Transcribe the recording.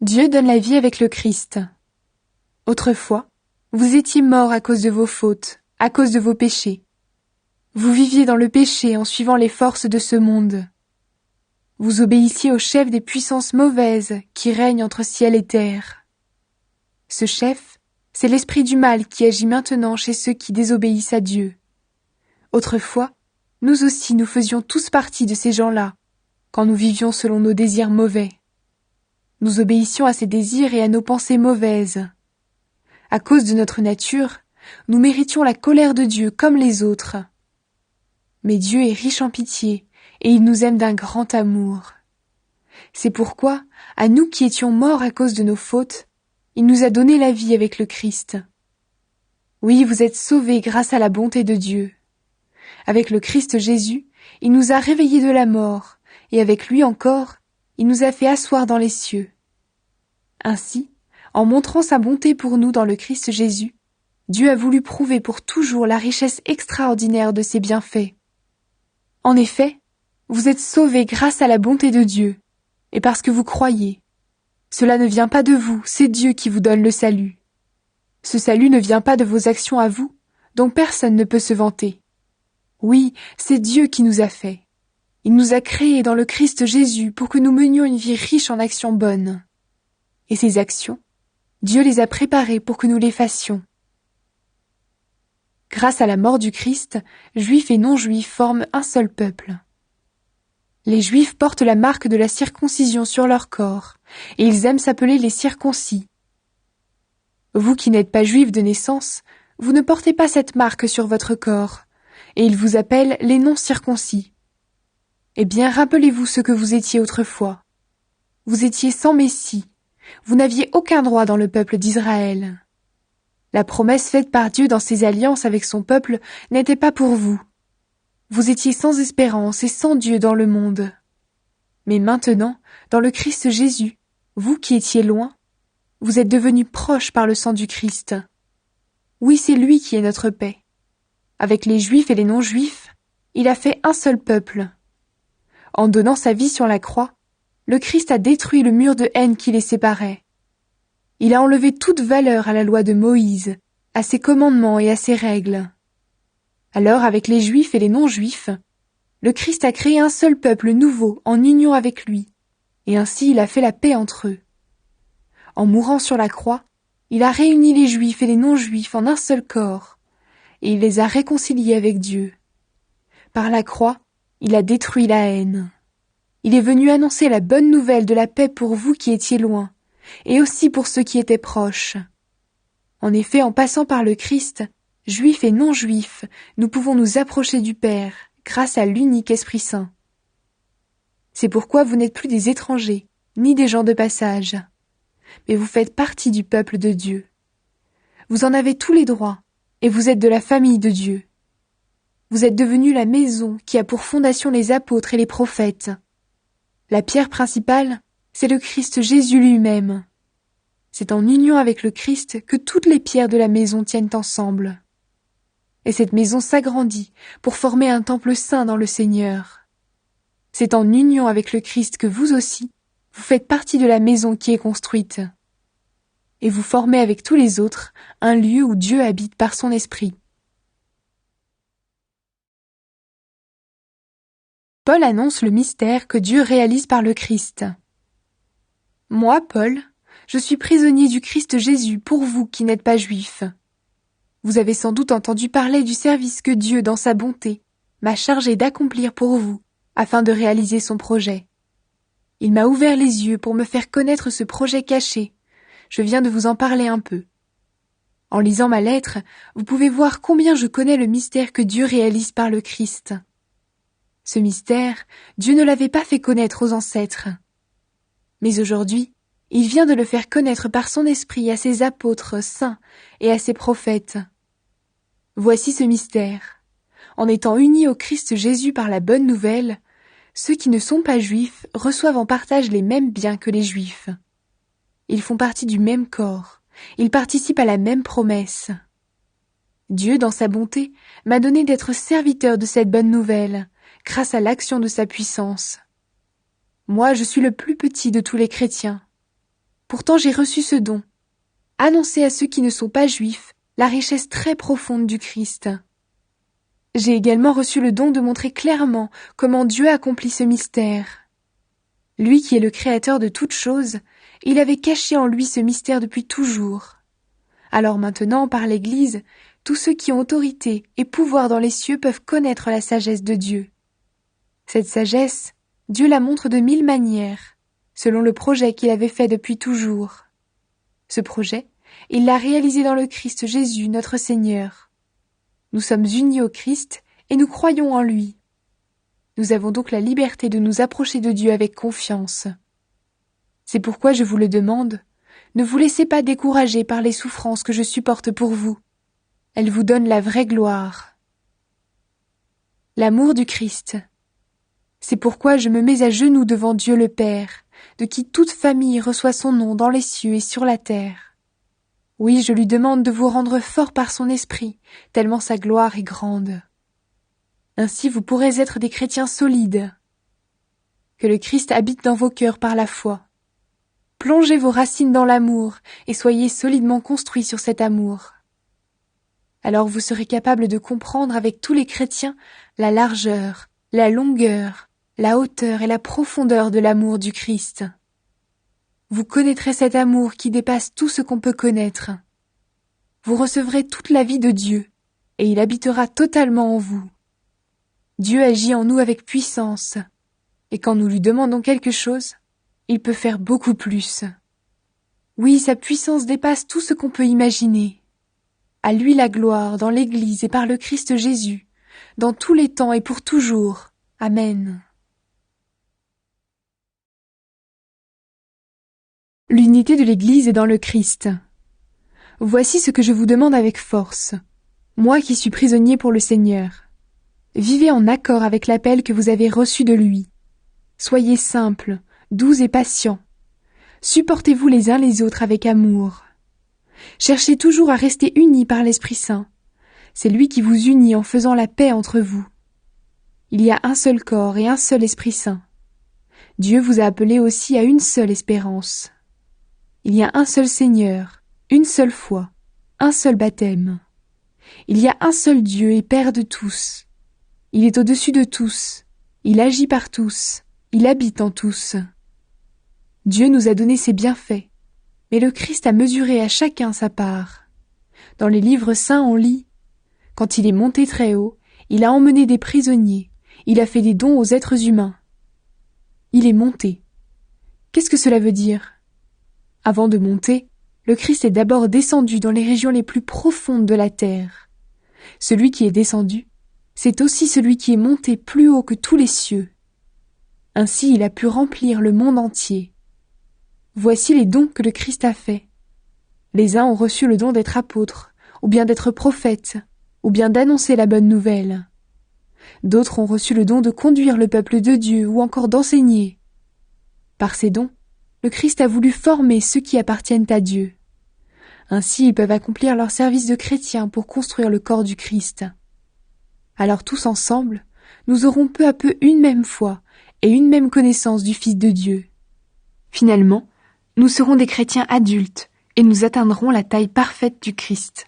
Dieu donne la vie avec le Christ. Autrefois, vous étiez morts à cause de vos fautes, à cause de vos péchés. Vous viviez dans le péché en suivant les forces de ce monde. Vous obéissiez au chef des puissances mauvaises qui règnent entre ciel et terre. Ce chef, c'est l'esprit du mal qui agit maintenant chez ceux qui désobéissent à Dieu. Autrefois, nous aussi nous faisions tous partie de ces gens-là, quand nous vivions selon nos désirs mauvais. Nous obéissions à ces désirs et à nos pensées mauvaises. À cause de notre nature, nous méritions la colère de Dieu comme les autres. Mais Dieu est riche en pitié et il nous aime d'un grand amour. C'est pourquoi, à nous qui étions morts à cause de nos fautes, il nous a donné la vie avec le Christ. Oui, vous êtes sauvés grâce à la bonté de Dieu. Avec le Christ Jésus, il nous a réveillés de la mort, et avec lui encore, il nous a fait asseoir dans les cieux. Ainsi, en montrant sa bonté pour nous dans le Christ Jésus, Dieu a voulu prouver pour toujours la richesse extraordinaire de ses bienfaits. En effet, vous êtes sauvés grâce à la bonté de Dieu, et parce que vous croyez. Cela ne vient pas de vous, c'est Dieu qui vous donne le salut. Ce salut ne vient pas de vos actions à vous, dont personne ne peut se vanter. Oui, c'est Dieu qui nous a fait. Il nous a créés dans le Christ Jésus pour que nous menions une vie riche en actions bonnes. Et ces actions, Dieu les a préparées pour que nous les fassions. Grâce à la mort du Christ, Juifs et non-Juifs forment un seul peuple. Les Juifs portent la marque de la circoncision sur leur corps, et ils aiment s'appeler les circoncis. Vous qui n'êtes pas Juifs de naissance, vous ne portez pas cette marque sur votre corps, et ils vous appellent les non-circoncis. Eh bien, rappelez-vous ce que vous étiez autrefois. Vous étiez sans Messie. Vous n'aviez aucun droit dans le peuple d'Israël. La promesse faite par Dieu dans ses alliances avec son peuple n'était pas pour vous. Vous étiez sans espérance et sans Dieu dans le monde. Mais maintenant, dans le Christ Jésus, vous qui étiez loin, vous êtes devenus proches par le sang du Christ. Oui, c'est lui qui est notre paix. Avec les Juifs et les non-Juifs, il a fait un seul peuple. En donnant sa vie sur la croix, le Christ a détruit le mur de haine qui les séparait. Il a enlevé toute valeur à la loi de Moïse, à ses commandements et à ses règles. Alors, avec les Juifs et les non-Juifs, le Christ a créé un seul peuple nouveau en union avec lui, et ainsi il a fait la paix entre eux. En mourant sur la croix, il a réuni les Juifs et les non-Juifs en un seul corps, et il les a réconciliés avec Dieu. Par la croix, il a détruit la haine. Il est venu annoncer la bonne nouvelle de la paix pour vous qui étiez loin, et aussi pour ceux qui étaient proches. En effet, en passant par le Christ, Juifs et non-Juifs, nous pouvons nous approcher du Père, grâce à l'unique Esprit Saint. C'est pourquoi vous n'êtes plus des étrangers, ni des gens de passage, mais vous faites partie du peuple de Dieu. Vous en avez tous les droits, et vous êtes de la famille de Dieu. Vous êtes devenus la maison qui a pour fondation les apôtres et les prophètes. La pierre principale, c'est le Christ Jésus lui-même. C'est en union avec le Christ que toutes les pierres de la maison tiennent ensemble. Et cette maison s'agrandit pour former un temple saint dans le Seigneur. C'est en union avec le Christ que vous aussi, vous faites partie de la maison qui est construite. Et vous formez avec tous les autres un lieu où Dieu habite par son esprit. Paul annonce le mystère que Dieu réalise par le Christ. Moi, Paul, je suis prisonnier du Christ Jésus pour vous qui n'êtes pas juifs. Vous avez sans doute entendu parler du service que Dieu, dans sa bonté, m'a chargé d'accomplir pour vous, afin de réaliser son projet. Il m'a ouvert les yeux pour me faire connaître ce projet caché. Je viens de vous en parler un peu. En lisant ma lettre, vous pouvez voir combien je connais le mystère que Dieu réalise par le Christ. Ce mystère, Dieu ne l'avait pas fait connaître aux ancêtres. Mais aujourd'hui, il vient de le faire connaître par son esprit à ses apôtres saints et à ses prophètes. Voici ce mystère. En étant unis au Christ Jésus par la bonne nouvelle, ceux qui ne sont pas juifs reçoivent en partage les mêmes biens que les juifs. Ils font partie du même corps, ils participent à la même promesse. Dieu, dans sa bonté, m'a donné d'être serviteur de cette bonne nouvelle, grâce à l'action de sa puissance. Moi, je suis le plus petit de tous les chrétiens. Pourtant j'ai reçu ce don. Annoncer à ceux qui ne sont pas juifs la richesse très profonde du Christ. J'ai également reçu le don de montrer clairement comment Dieu accomplit ce mystère. Lui qui est le créateur de toutes choses, il avait caché en lui ce mystère depuis toujours. Alors maintenant, par l'Église, tous ceux qui ont autorité et pouvoir dans les cieux peuvent connaître la sagesse de Dieu. Cette sagesse, Dieu la montre de 1000 manières, selon le projet qu'il avait fait depuis toujours. Ce projet, il l'a réalisé dans le Christ Jésus, notre Seigneur. Nous sommes unis au Christ et nous croyons en lui. Nous avons donc la liberté de nous approcher de Dieu avec confiance. C'est pourquoi je vous le demande, ne vous laissez pas décourager par les souffrances que je supporte pour vous. Elles vous donnent la vraie gloire. L'amour du Christ. C'est pourquoi je me mets à genoux devant Dieu le Père, de qui toute famille reçoit son nom dans les cieux et sur la terre. Oui, je lui demande de vous rendre fort par son esprit, tellement sa gloire est grande. Ainsi vous pourrez être des chrétiens solides. Que le Christ habite dans vos cœurs par la foi. Plongez vos racines dans l'amour et soyez solidement construits sur cet amour. Alors vous serez capable de comprendre avec tous les chrétiens la largeur, la longueur, la hauteur et la profondeur de l'amour du Christ. Vous connaîtrez cet amour qui dépasse tout ce qu'on peut connaître. Vous recevrez toute la vie de Dieu et il habitera totalement en vous. Dieu agit en nous avec puissance et quand nous lui demandons quelque chose, il peut faire beaucoup plus. Oui, sa puissance dépasse tout ce qu'on peut imaginer. À lui la gloire dans l'Église et par le Christ Jésus, dans tous les temps et pour toujours. Amen. L'unité de l'Église est dans le Christ. Voici ce que je vous demande avec force, moi qui suis prisonnier pour le Seigneur. Vivez en accord avec l'appel que vous avez reçu de lui. Soyez simples, doux et patients. Supportez-vous les uns les autres avec amour. Cherchez toujours à rester unis par l'Esprit Saint. C'est lui qui vous unit en faisant la paix entre vous. Il y a un seul corps et un seul Esprit Saint. Dieu vous a appelé aussi à une seule espérance. Il y a un seul Seigneur, une seule foi, un seul baptême. Il y a un seul Dieu et Père de tous. Il est au-dessus de tous. Il agit par tous. Il habite en tous. Dieu nous a donné ses bienfaits, mais le Christ a mesuré à chacun sa part. Dans les livres saints, on lit « Quand il est monté très haut, il a emmené des prisonniers, il a fait des dons aux êtres humains. » Il est monté. Qu'est-ce que cela veut dire? Avant de monter, le Christ est d'abord descendu dans les régions les plus profondes de la terre. Celui qui est descendu, c'est aussi celui qui est monté plus haut que tous les cieux. Ainsi il a pu remplir le monde entier. Voici les dons que le Christ a faits. Les uns ont reçu le don d'être apôtres, ou bien d'être prophètes, ou bien d'annoncer la bonne nouvelle. D'autres ont reçu le don de conduire le peuple de Dieu, ou encore d'enseigner. Par ces dons, le Christ a voulu former ceux qui appartiennent à Dieu. Ainsi ils peuvent accomplir leur service de chrétiens pour construire le corps du Christ. Alors tous ensemble, nous aurons peu à peu une même foi et une même connaissance du Fils de Dieu. Finalement, nous serons des chrétiens adultes et nous atteindrons la taille parfaite du Christ.